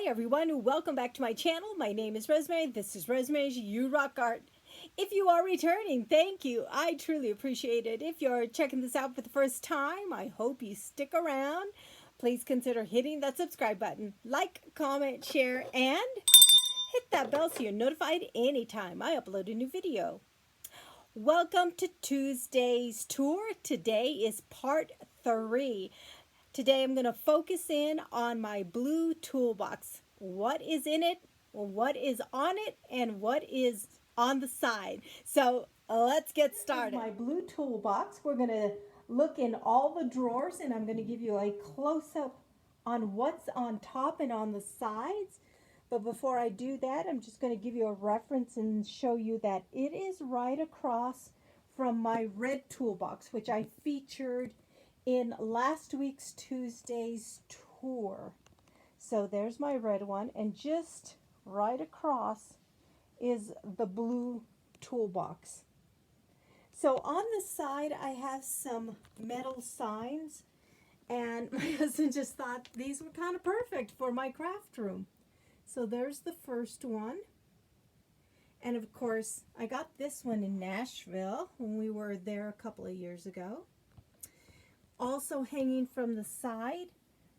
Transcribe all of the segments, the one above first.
everyone, welcome back to my channel. My name is Rosemary. This is Rosemary's You Rock Art. If you are returning, thank you. I truly appreciate it. If you're checking this out for the first time, I hope you stick around. Please consider hitting that subscribe button. Like, comment, share, and hit that bell so you're notified anytime I upload a new video. Welcome to Tuesday's tour. Today is part 3. Today I'm going to focus in on my blue toolbox. What is in it, what is on it, and what is on the side. So let's get started. My blue toolbox. We're going to look in all the drawers and I'm going to give you a close-up on what's on top and on the sides. But before I do that, I'm just going to give you a reference and show you that it is right across from my red toolbox, which I featured in last week's Tuesday's tour. So there's my red one, and just right across is the blue toolbox. So on the side I have some metal signs, and my husband just thought these were kind of perfect for my craft room. So there's the first one. And of course I got this one in Nashville when we were there a couple of years ago. Also hanging from the side,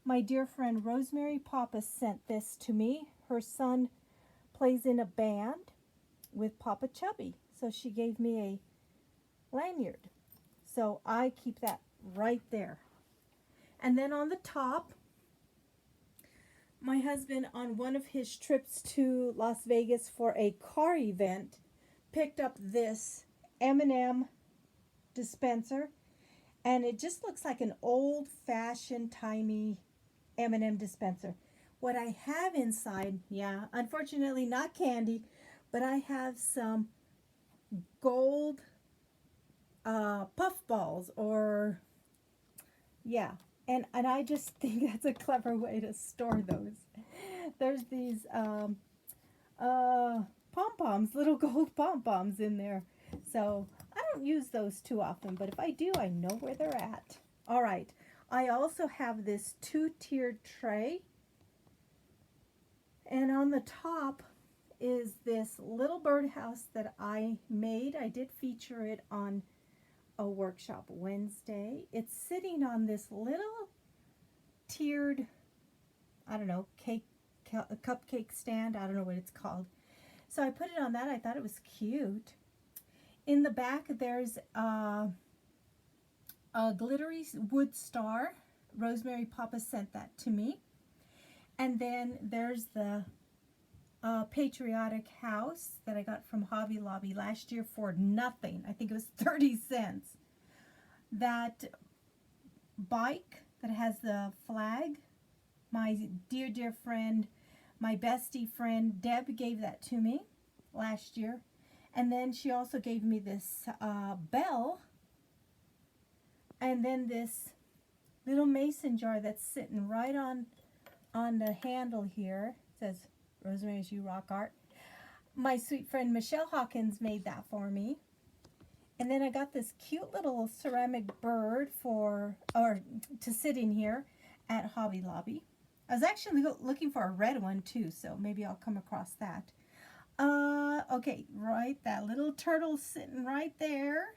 my dear friend Rosemary Papa sent this to me. Her son plays in a band with Papa Chubby, so she gave me a lanyard. So I keep that right there. And then on the top, my husband, on one of his trips to Las Vegas for a car event, picked up this M&M dispenser. And it just looks like an old-fashioned, tiny M&M dispenser. What I have inside, yeah, unfortunately not candy, but I have some gold puff balls, or, yeah. And I just think that's a clever way to store those. There's these pom-poms, little gold pom-poms in there. So I don't use those too often, but if I do, I know where they're at. All right. I also have this 2-tiered tray. And on the top is this little birdhouse that I made. I did feature it on a workshop Wednesday. It's sitting on this little tiered, I don't know, cupcake stand. I don't know what it's called. So I put it on that. I thought it was cute. In the back, there's a glittery wood star. Rosemary Papa sent that to me. And then there's the patriotic house that I got from Hobby Lobby last year for nothing. I think it was 30 cents. That bike that has the flag, my dear, dear friend, my bestie friend, Deb gave that to me last year. And then she also gave me this bell, and then this little mason jar that's sitting right on the handle here. It says Rosemary's You Rock Art. My sweet friend Michelle Hawkins made that for me. And then I got this cute little ceramic bird to sit in here at Hobby Lobby. I was actually looking for a red one too, so maybe I'll come across that. Okay, right, that little turtle sitting right there.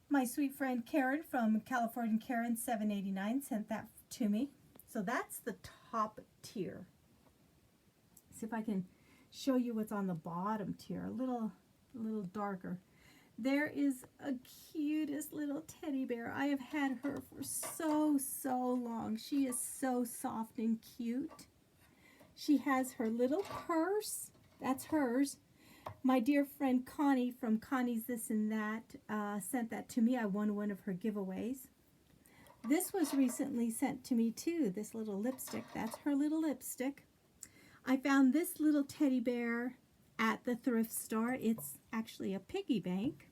My sweet friend Karen from California Karen 789 sent that to me. So that's the top tier. See if I can show you what's on the bottom tier, a little darker. There is a cutest little teddy bear. I have had her for so long. She is so soft and cute. She has her little purse. That's hers. My dear friend Connie from Connie's This and That sent that to me. I won one of her giveaways. This was recently sent to me too, this little lipstick. That's her little lipstick. I found this little teddy bear at the thrift store. It's actually a piggy bank,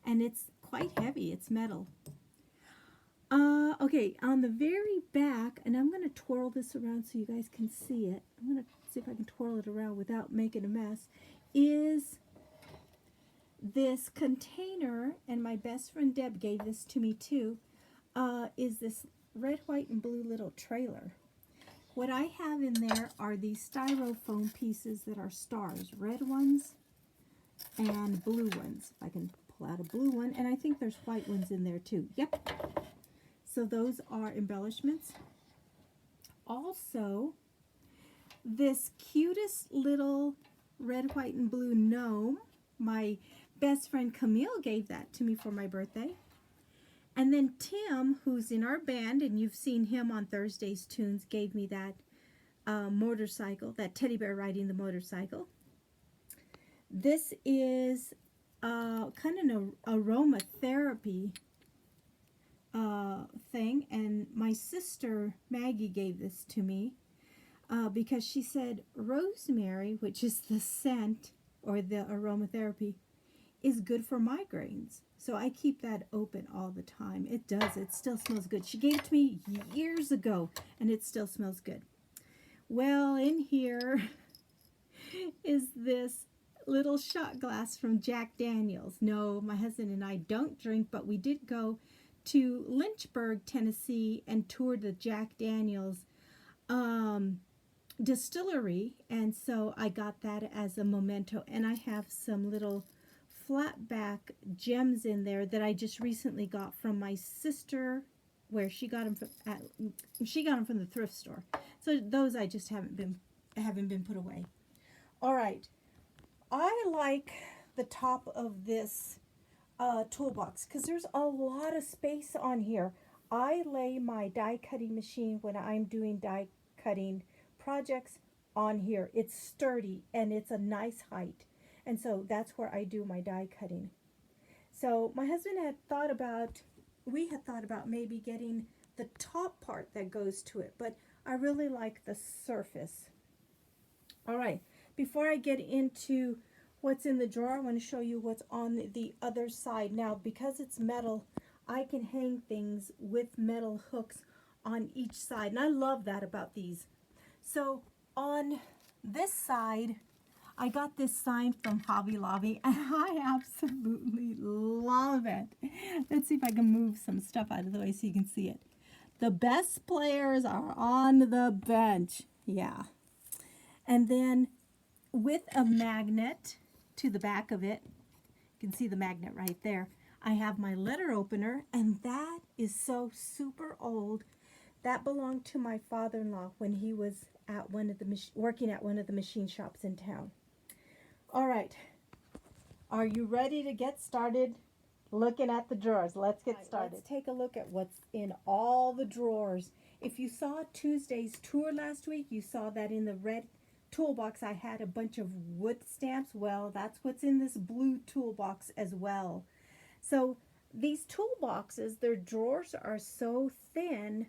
and it's quite heavy. It's metal. Okay, on the very back, and I'm going to twirl this around so you guys can see it. I'm going to see if I can twirl it around without making a mess, is this container, and my best friend Deb gave this to me too, is this red, white, and blue little trailer. What I have in there are these styrofoam pieces that are stars, red ones and blue ones. If I can pull out a blue one, and I think there's white ones in there too. Yep. So those are embellishments. Also, this cutest little red, white, and blue gnome, my best friend Camille gave that to me for my birthday. And then Tim, who's in our band, and you've seen him on Thursday's Tunes, gave me that motorcycle, that teddy bear riding the motorcycle. This is kind of an aromatherapy thing, and my sister Maggie gave this to me because she said rosemary, which is the scent or the aromatherapy, is good for migraines. So I keep that open all the time. It does. It still smells good. She gave it to me years ago, and it still smells good. Well, in here is this little shot glass from Jack Daniels. No, my husband and I don't drink, but we did go to Lynchburg, Tennessee, and toured the Jack Daniels distillery, and so I got that as a memento. And I have some little flat back gems in there that I just recently got from my sister, where she got them from the thrift store. So those I just haven't been put away. All right, I like the top of this toolbox because there's a lot of space on here. I lay my die cutting machine when I'm doing die cutting projects on here. It's sturdy and it's a nice height. And so that's where I do my die cutting. So my husband we had thought about maybe getting the top part that goes to it, but I really like the surface. All right, before I get into what's in the drawer, I want to show you what's on the other side. Now, because it's metal, I can hang things with metal hooks on each side, and I love that about these. So on this side, I got this sign from Hobby Lobby, and I absolutely love it. Let's see if I can move some stuff out of the way so you can see it. The best players are on the bench. Yeah. And then with a magnet to the back of it, you can see the magnet right there, I have my letter opener, and that is so super old. That belonged to my father-in-law when he was at working at one of the machine shops in town. All right, are you ready to get started looking at the drawers? Let's get started. Let's take a look at what's in all the drawers. If you saw Tuesday's tour last week, you saw that in the red toolbox I had a bunch of wood stamps. Well, that's what's in this blue toolbox as well. So these toolboxes, their drawers are so thin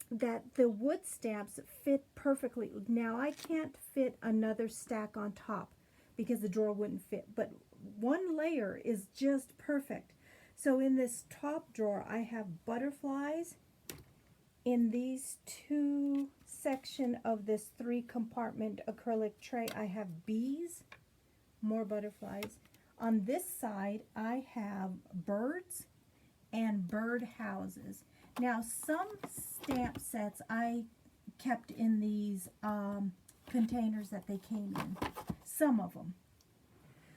that the wood stamps fit perfectly. Now I can't fit another stack on top because the drawer wouldn't fit, but one layer is just perfect. So in this top drawer I have butterflies. In these two section of this 3-compartment acrylic tray I have bees, more butterflies. On this side I have birds and bird houses. Now, some stamp sets I kept in these containers that they came in. Some of them.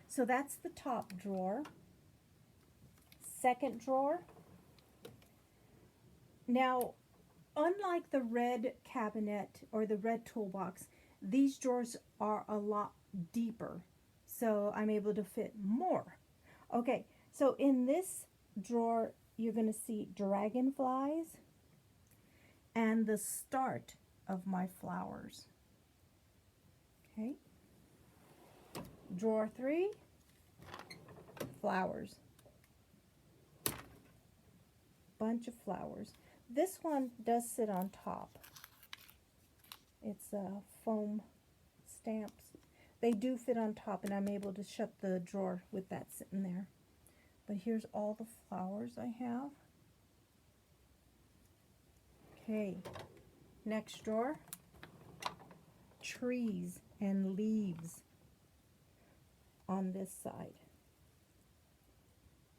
So that's the top drawer. Second drawer. Now, unlike the red cabinet or the red toolbox, these drawers are a lot deeper. So I'm able to fit more. Okay, so in this drawer, you're going to see dragonflies and the start of my flowers. Okay. Drawer 3, flowers. Bunch of flowers. This one does sit on top. It's foam stamps. They do fit on top, and I'm able to shut the drawer with that sitting there. But here's all the flowers I have. Okay, next drawer, trees and leaves on this side.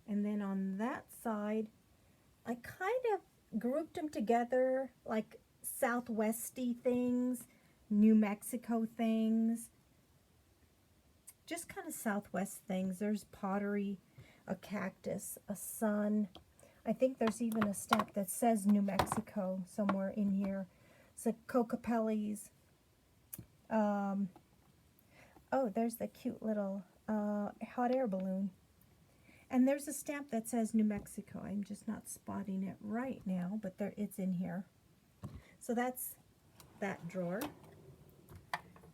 And then on that side, I kind of grouped them together like Southwesty things, New Mexico things, just kind of Southwest things. There's pottery, a cactus, a sun. I think there's even a stamp that says New Mexico somewhere in here. So Cocopellis. Oh, there's the cute little hot air balloon. And there's a stamp that says New Mexico. I'm just not spotting it right now, but there, it's in here. So that's that drawer.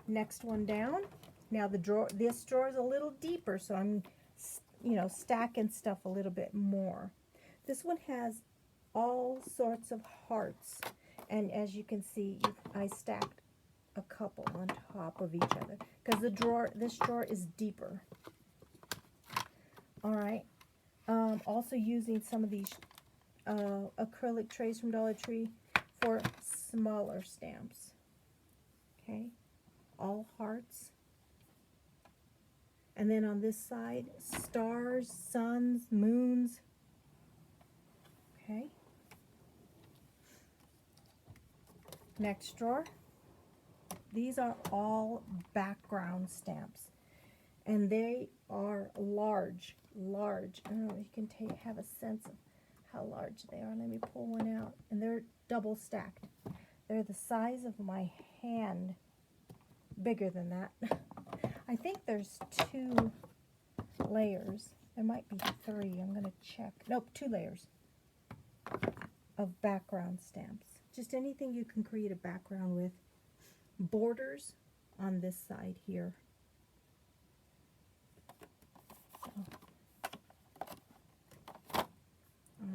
Next one down. Now the drawer, this drawer is a little deeper, so I'm, you know, stacking stuff a little bit more. This one has all sorts of hearts, and as you can see, I stacked a couple on top of each other because the drawer, this drawer is deeper. All right. Also using some of these acrylic trays from Dollar Tree for smaller stamps. Okay, all hearts. And then on this side, stars, suns, moons. Okay. Next drawer. These are all background stamps. And they are large. I don't know if you can have a sense of how large they are. Let me pull one out. And they're double stacked. They're the size of my hand. Bigger than that. I think there's 2 layers. There might be 3. I'm going to check. Nope, 2 layers of background stamps. Just anything you can create a background with. Borders on this side here.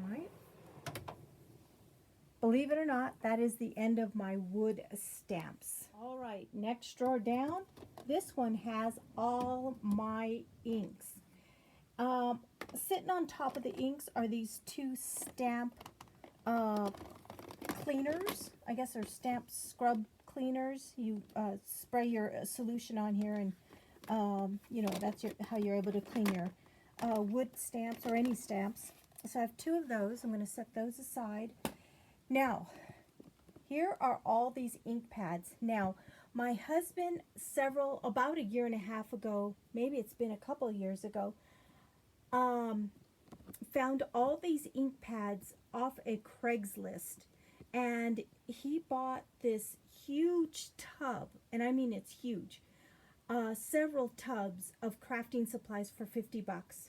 Alright. Believe it or not, that is the end of my wood stamps. Alright, next drawer down. This one has all my inks. Sitting on top of the inks are these 2 stamp cleaners. I guess they're stamp scrub cleaners. You spray your solution on here, and you know, that's how you're able to clean your wood stamps or any stamps. So I have 2 of those. I'm going to set those aside. Now, here are all these ink pads. Now, my husband about a year and a half ago, maybe it's been a couple of years ago, found all these ink pads off a Craigslist. And he bought this huge tub, and I mean it's huge, several tubs of crafting supplies for 50 bucks.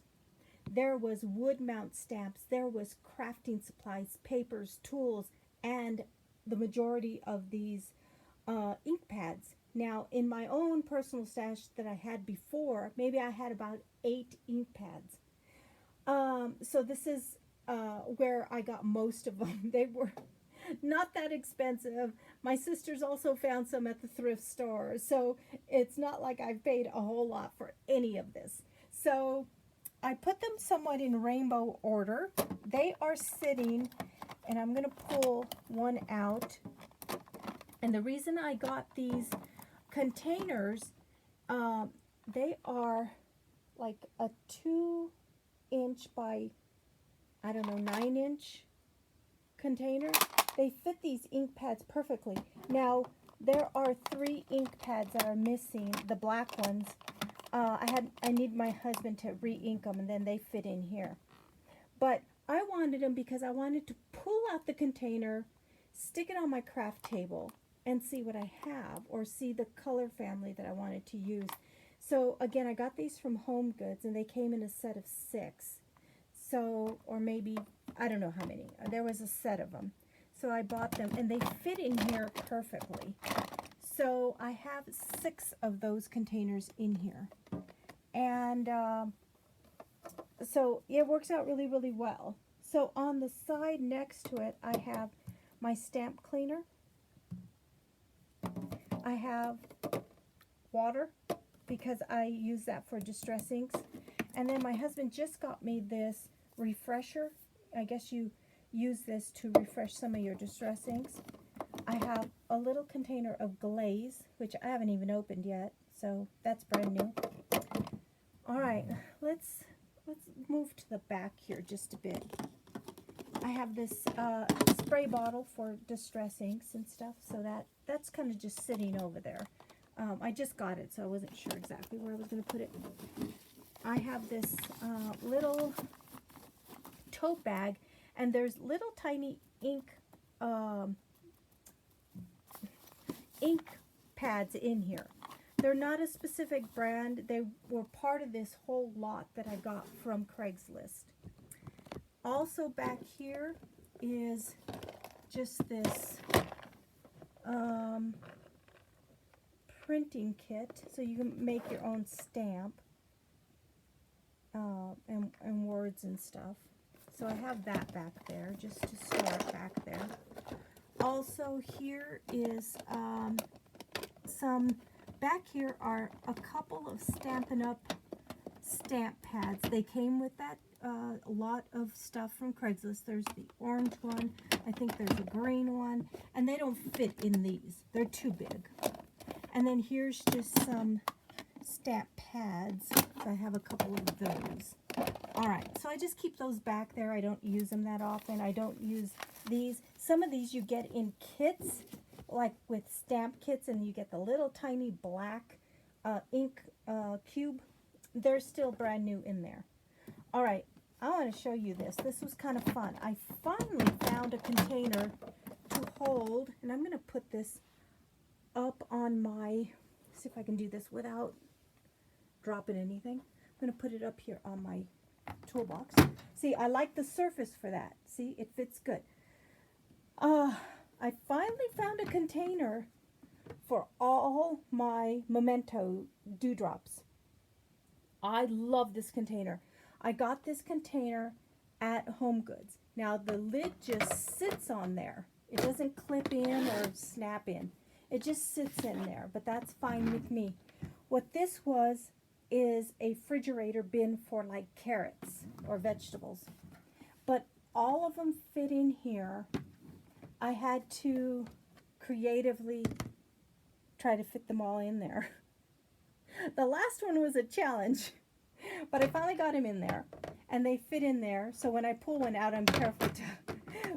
There was wood mount stamps, there was crafting supplies, papers, tools, and the majority of these ink pads. Now, in my own personal stash that I had before, maybe I had about 8 ink pads. So this is where I got most of them. They were not that expensive. My sisters also found some at the thrift store, so it's not like I've paid a whole lot for any of this. So I put them somewhat in rainbow order. They are sitting, and I'm going to pull one out. And the reason I got these containers, they are like a 2-inch by, I don't know, 9-inch container. They fit these ink pads perfectly. Now, there are 3 ink pads that are missing, the black ones. I need my husband to re-ink them, and then they fit in here. But I wanted them because I wanted to pull out the container, stick it on my craft table, and see what I have, or see the color family that I wanted to use. So again, I got these from Home Goods, and they came in a set of 6. So, or maybe, I don't know how many. There was a set of them. So I bought them, and they fit in here perfectly. So I have 6 of those containers in here. And so it works out really, really well. So on the side next to it, I have my stamp cleaner. I have water, because I use that for distress inks. And then my husband just got me this refresher. I guess you use this to refresh some of your distress inks. I have a little container of glaze, which I haven't even opened yet, so that's brand new. All right, let's move to the back here just a bit. I have this spray bottle for distress inks and stuff, so that's kind of just sitting over there. I just got it, so I wasn't sure exactly where I was going to put it. I have this little tote bag, and there's little tiny ink pads in here. They're not a specific brand. They were part of this whole lot that I got from Craigslist. Also back here is just this printing kit, so you can make your own stamp and words and stuff. So I have that back there just to store it back there. Also here is back here are a couple of Stampin' Up! Stamp pads. They came with that a lot of stuff from Craigslist. There's the orange one, I think there's a green one, and they don't fit in these. They're too big. And then here's just some stamp pads. So I have a couple of those. Alright, so I just keep those back there. I don't use them that often. I don't use these. Some of these you get in kits, like with stamp kits, and you get the little tiny black ink cube. They're still brand new in there. Alright, I want to show you this. This was kind of fun. I finally found a container to hold, and I'm going to put this up on my, see if I can do this without dropping anything. I'm going to put it up here on my toolbox. See, I like the surface for that. See, it fits good. I finally found a container for all my Memento dewdrops. I love this container. I got this container at Home Goods. Now the lid just sits on there. It doesn't clip in or snap in. It just sits in there, but that's fine with me. What this was is a refrigerator bin for like carrots or vegetables. But all of them fit in here. I had to creatively try to fit them all in there. The last one was a challenge, but I finally got them in there, and they fit in there, so when I pull one out, I'm careful to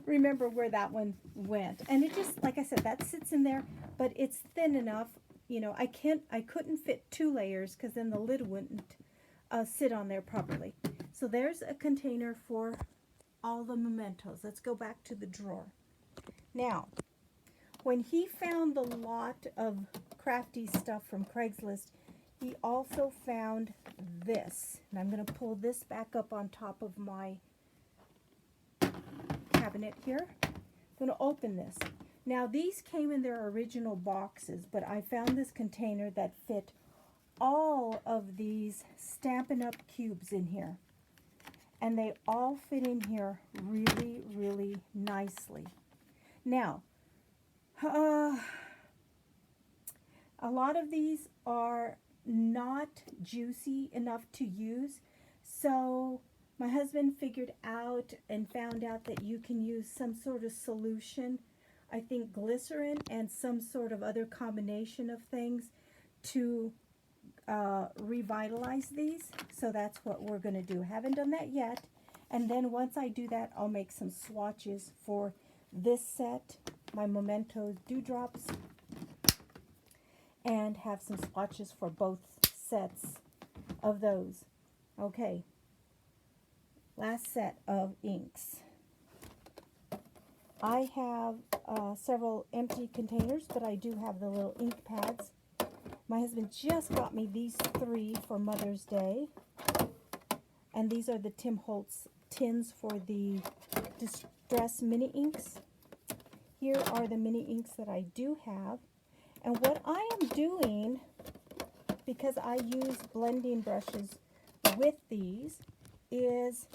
remember where that one went. And it just, like I said, that sits in there, but it's thin enough, you know, I couldn't fit 2 layers, because then the lid wouldn't sit on there properly. So there's a container for all the mementos. Let's go back to the drawer. Now, when he found the lot of crafty stuff from Craigslist, he also found this. And I'm going to pull this back up on top of my cabinet here. I'm going to open this. Now, these came in their original boxes, but I found this container that fit all of these Stampin' Up! Cubes in here. And they all fit in here really, really nicely. Now, a lot of these are not juicy enough to use, so my husband figured out and found out that you can use some sort of solution, I think glycerin and some sort of other combination of things to revitalize these. So that's what we're going to do. Haven't done that yet, and then once I do that, I'll make some swatches for this set, my Memento dewdrops, and have some swatches for both sets of those. Okay, last set of inks. I have several empty containers, but I do have the little ink pads. My husband just got me these 3 for Mother's Day, and these are the Tim Holtz tins for the Distress mini inks. Here are the mini inks that I do have. And what I am doing, because I use blending brushes with these, is,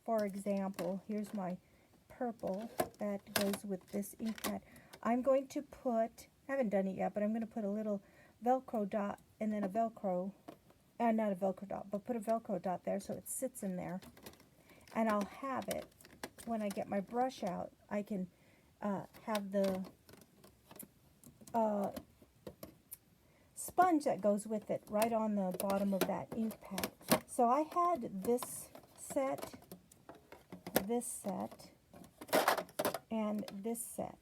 for example, here's my purple that goes with this ink pad. I'm going to put, I haven't done it yet, but I'm going to put a little Velcro dot and then a Velcro, not a Velcro dot, but put a Velcro dot there so it sits in there. And I'll have it, when I get my brush out, I can have the sponge that goes with it right on the bottom of that ink pad. So I had this set, and this set.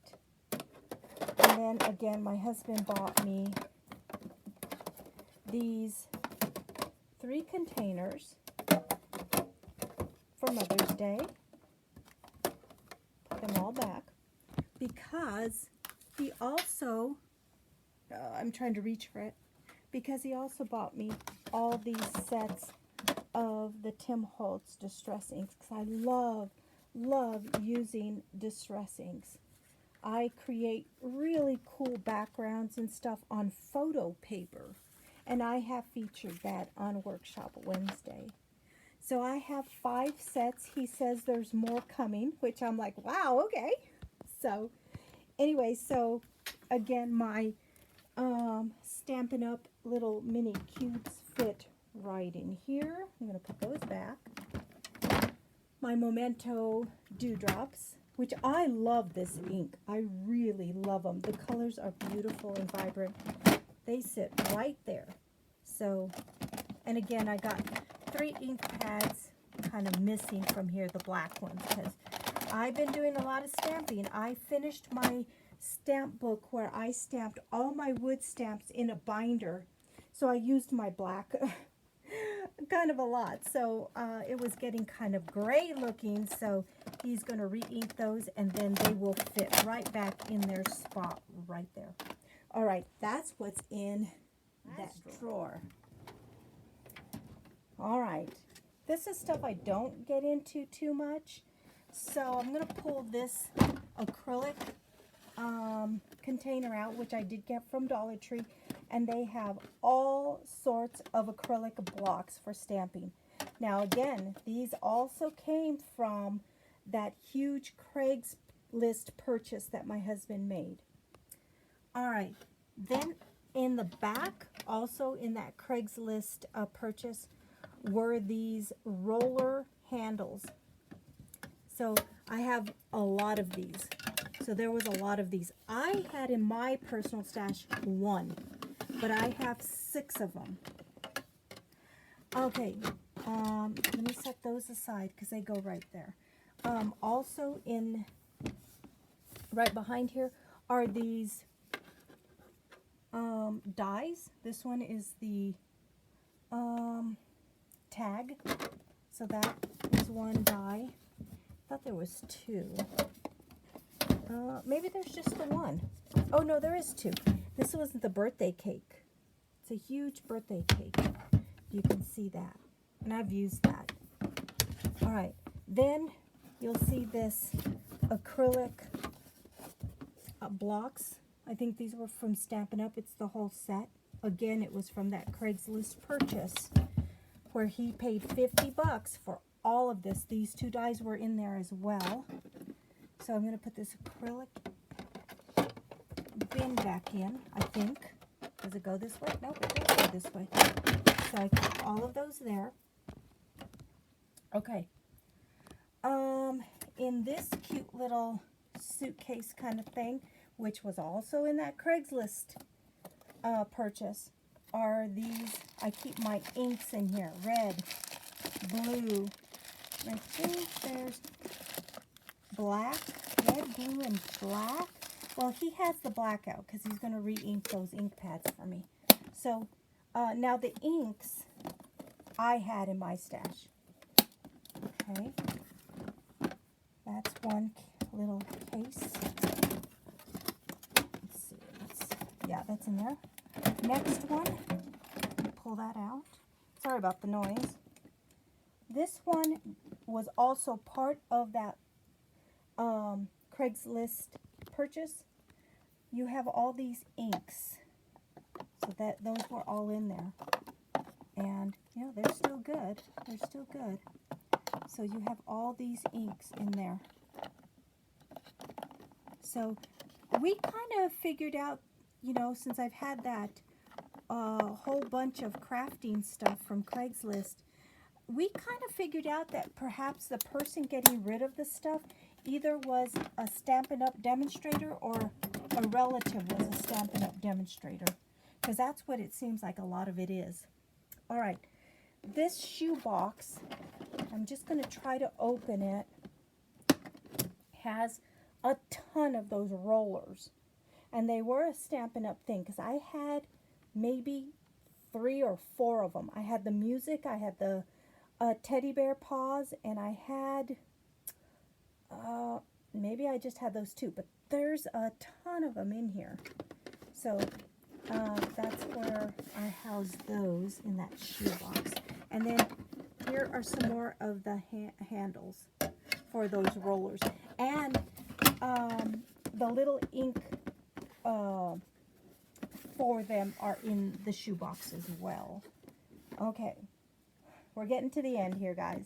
And then again, my husband bought me these 3 containers for Mother's Day. Put them all back because he also, I'm trying to reach for it, because he also bought me all these sets of the Tim Holtz distress inks, because I love using distress inks. I create really cool backgrounds and stuff on photo paper, and I have featured that on Workshop Wednesday. So I have 5 sets. He says there's more coming, which I'm like, wow, okay. So anyway, so again, my Stampin' Up! Little mini cubes fit right in here. I'm going to put those back. My Memento Dewdrops, which I love this ink. I really love them. The colors are beautiful and vibrant. They sit right there. So, and again, I got 3 ink pads kind of missing from here, the black ones, because I've been doing a lot of stamping. I finished my stamp book where I stamped all my wood stamps in a binder. So I used my black kind of a lot. So it was getting kind of gray looking. So he's going to re-ink those, and then they will fit right back in their spot right there. All right, that's what's in that drawer. All right, this is stuff I don't get into too much. So I'm going to pull this acrylic container out, which I did get from Dollar Tree, and they have all sorts of acrylic blocks for stamping. Now again, these also came from that huge Craigslist purchase that my husband made. All right, then in the back, also in that Craigslist purchase, were these roller handles. So I have a lot of these. So there was a lot of these. I had in my personal stash 1, but I have 6 of them. Okay, let me set those aside because they go right there. Also in, right behind here are these dies. This one is the tag. So that is 1 die. I thought there was 2. Maybe there's just the 1. Oh no, there is 2. This was the birthday cake. It's a huge birthday cake. You can see that. And I've used that. Alright, then you'll see this acrylic blocks. I think these were from Stampin' Up! It's the whole set. Again, it was from that Craigslist purchase where he paid 50 bucks for all of this. These 2 dies were in there as well. So I'm going to put this acrylic bin back in, I think. Does it go this way? Nope, it doesn't go this way. So I put all of those there. Okay. In this cute little suitcase kind of thing, which was also in that Craigslist purchase, are these. I keep my inks in here. Red, blue, I think there's black, red, blue, and black. Well, he has the black out because he's going to re-ink those ink pads for me. So, now the inks I had in my stash. Okay. That's one little case. Let's see. Yeah, that's in there. Next one, pull that out. Sorry about the noise. This one was also part of that Craigslist purchase. You have all these inks, so that those were all in there, and you know they're still good. They're still good. So you have all these inks in there. So we kind of figured out, you know, since I've had that whole bunch of crafting stuff from Craigslist, we kind of figured out that perhaps the person getting rid of the stuff either was a Stampin' Up! Demonstrator or a relative was a Stampin' Up! Demonstrator. Because that's what it seems like a lot of it is. All right, this shoe box, I'm just going to try to open it, has a ton of those rollers. And they were a Stampin' Up! Thing because I had maybe 3 or 4 of them. I had the music, I had the teddy bear paws, and I had, maybe I just had those 2, but there's a ton of them in here. So that's where I house those in that shoebox. And then here are some more of the handles for those rollers. And the little ink for them are in the shoebox as well. Okay, we're getting to the end here, guys.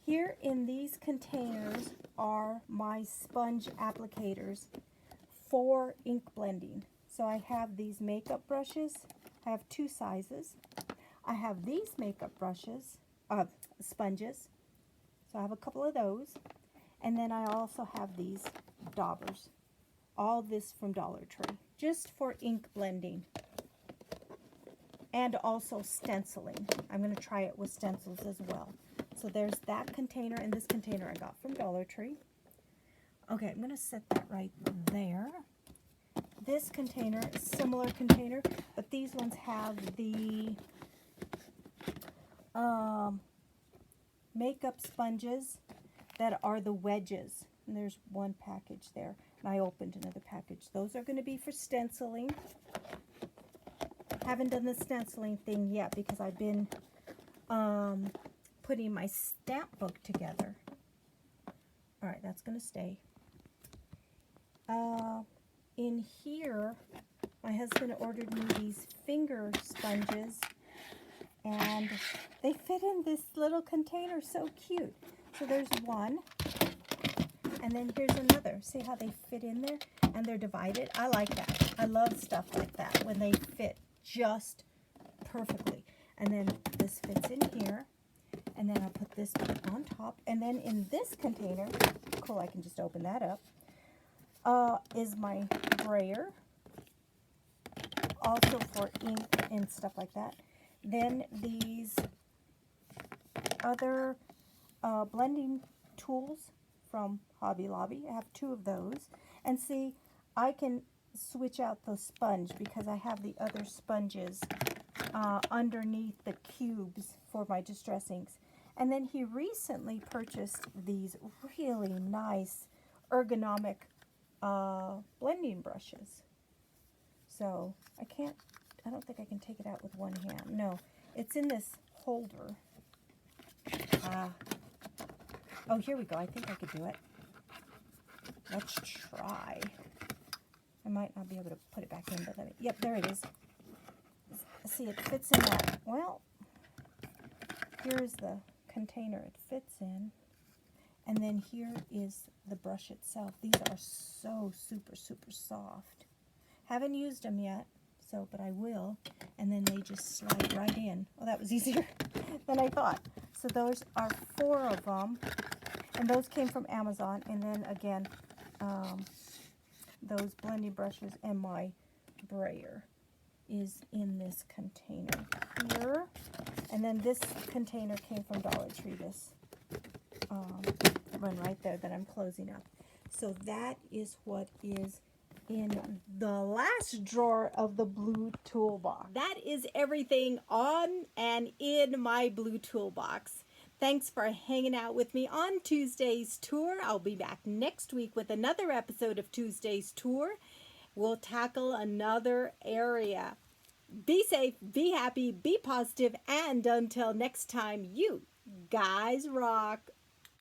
Here in these containers are my sponge applicators for ink blending. So I have these makeup brushes. I have 2 sizes. I have these makeup brushes, sponges. So I have a couple of those. And then I also have these daubers. All this from Dollar Tree, just for ink blending. And also stenciling. I'm going to try it with stencils as well. So there's that container, and this container I got from Dollar Tree. Okay, I'm going to set that right there. This container is a similar container, but these ones have the makeup sponges that are the wedges. And there's one package there. And I opened another package. Those are going to be for stenciling. Haven't done the stenciling thing yet because I've been putting my stamp book together. All right, that's going to stay. In here, my husband ordered me these finger sponges, and they fit in this little container, so cute. So there's one, and then here's another. See how they fit in there, and they're divided? I like that. I love stuff like that, when they fit just perfectly. And then this fits in here, and then I'll put this on top, and then in this container, cool, I can just open that up, is my brayer, also for ink and stuff like that. Then these other blending tools from Hobby Lobby. I have 2 of those. And see, I can switch out the sponge because I have the other sponges underneath the cubes for my Distress inks. And then he recently purchased these really nice ergonomic blending brushes. So I don't think I can take it out with one hand. No, it's in this holder. Oh, here we go. I think I could do it. Let's try. I might not be able to put it back in, but yep, there it is. See, it fits in that. Well, here's the container it fits in. And then here is the brush itself. These are so super, super soft. Haven't used them yet, but I will. And then they just slide right in. Oh, that was easier than I thought. So those are 4 of them. And those came from Amazon. And then again, those blending brushes and my brayer is in this container here. And then this container came from Dollar Tree, this one right there that I'm closing up. So that is what is in the last drawer of the blue toolbox. That is everything on and in my blue toolbox. Thanks for hanging out with me on Tuesday's Tour. I'll be back next week with another episode of Tuesday's Tour. We'll tackle another area. Be safe, be happy, be positive, and until next time, you guys rock.